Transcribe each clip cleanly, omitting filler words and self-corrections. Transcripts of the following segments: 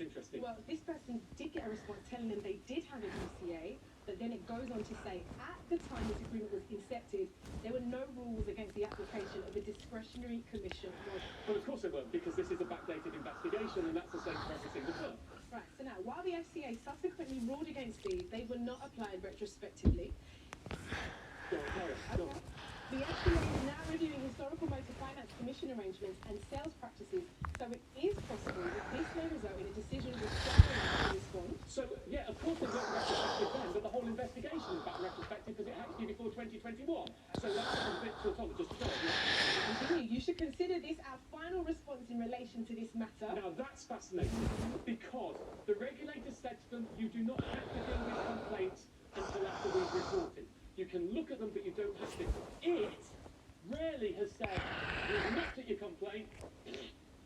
It's interesting. Well, this person did get a response telling them they did have an ECA, but then it goes on to say, at the time this agreement was incepted, there were no rules against the application of a discretionary commission model. Well, of course they weren't, because this is a backdated investigation, and that's the same for every single firm. Right, so now, while the FCA subsequently ruled against these, they were not applied retrospectively. Go on, carry on. Go on. The FCA is now reviewing historical motor finance commission arrangements and sales practices, so it is possible that this may result in a decision requiring a response. So, yeah, of course they weren't retrospective then, but the whole investigation is back retrospective because it had to be before 2021. So that's a bit tautologist term. Continue. You should consider this our final response in relation to this matter. Now that's fascinating, because the regulator said to them, you do not have to deal with complaints until after we've reported. You can look at them, but you don't have to. It rarely has said, we've looked at your complaint,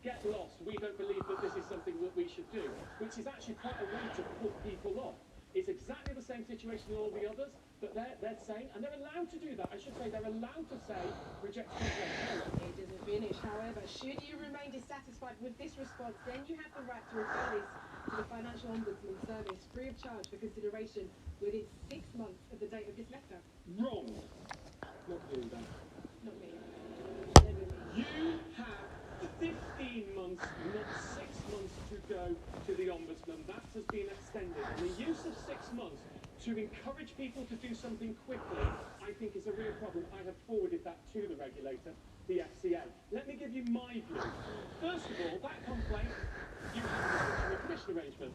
get lost. We don't believe that this is something that we should do, which is actually quite a way to put people off. It's exactly the same situation as all the others, but they're saying, and they're allowed to do that. I should say they're allowed to say, reject complaint. It doesn't finish. However, should you remain dissatisfied with this response, then you have the right to refer this to the Financial Ombudsman Service free of charge for consideration within 6 months of the date of this letter. Wrong. Not you, Dan. Not me. Never me. You have 15 months, not 6 months to go to the Ombudsman. That has been extended. And the use of 6 months to encourage people to do something quickly, I think is a real problem. I have forwarded that to the regulator, the FCA. Let me give you my view. First of all, that complaint, you have a discretionary commission arrangement.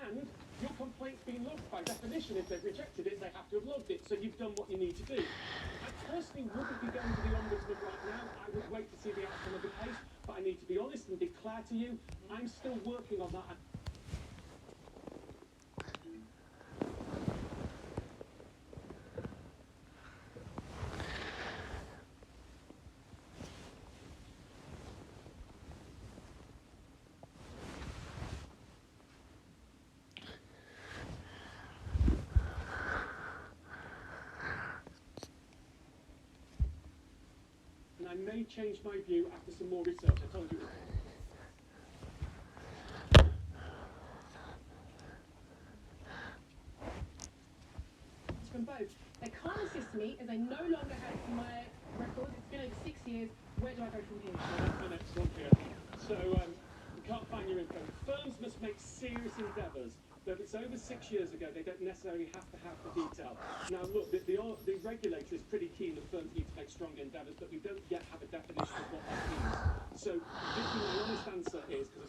And your complaint's been logged by definition. If they've rejected it, they have to have logged it. So you've done what you need to do. I personally wouldn't be going to the Ombudsman right now. I would wait to see the outcome of the case. But I need to be honest and declare to you, I'm still working on that. And I may change my view after some more research. I told you. It's from both. They can't assist me as I no longer have my record. It's been over 6 years. Where do I go from here? Well, that's the next one here. So, we can't find your info. Firms must make serious endeavours. But if it's over 6 years ago, they don't necessarily have to have the detail. Now, look, the regulator is pretty keen that firms need to make strong endeavours, but we don't yet have a definition of what that means. So, I think the honest answer is, because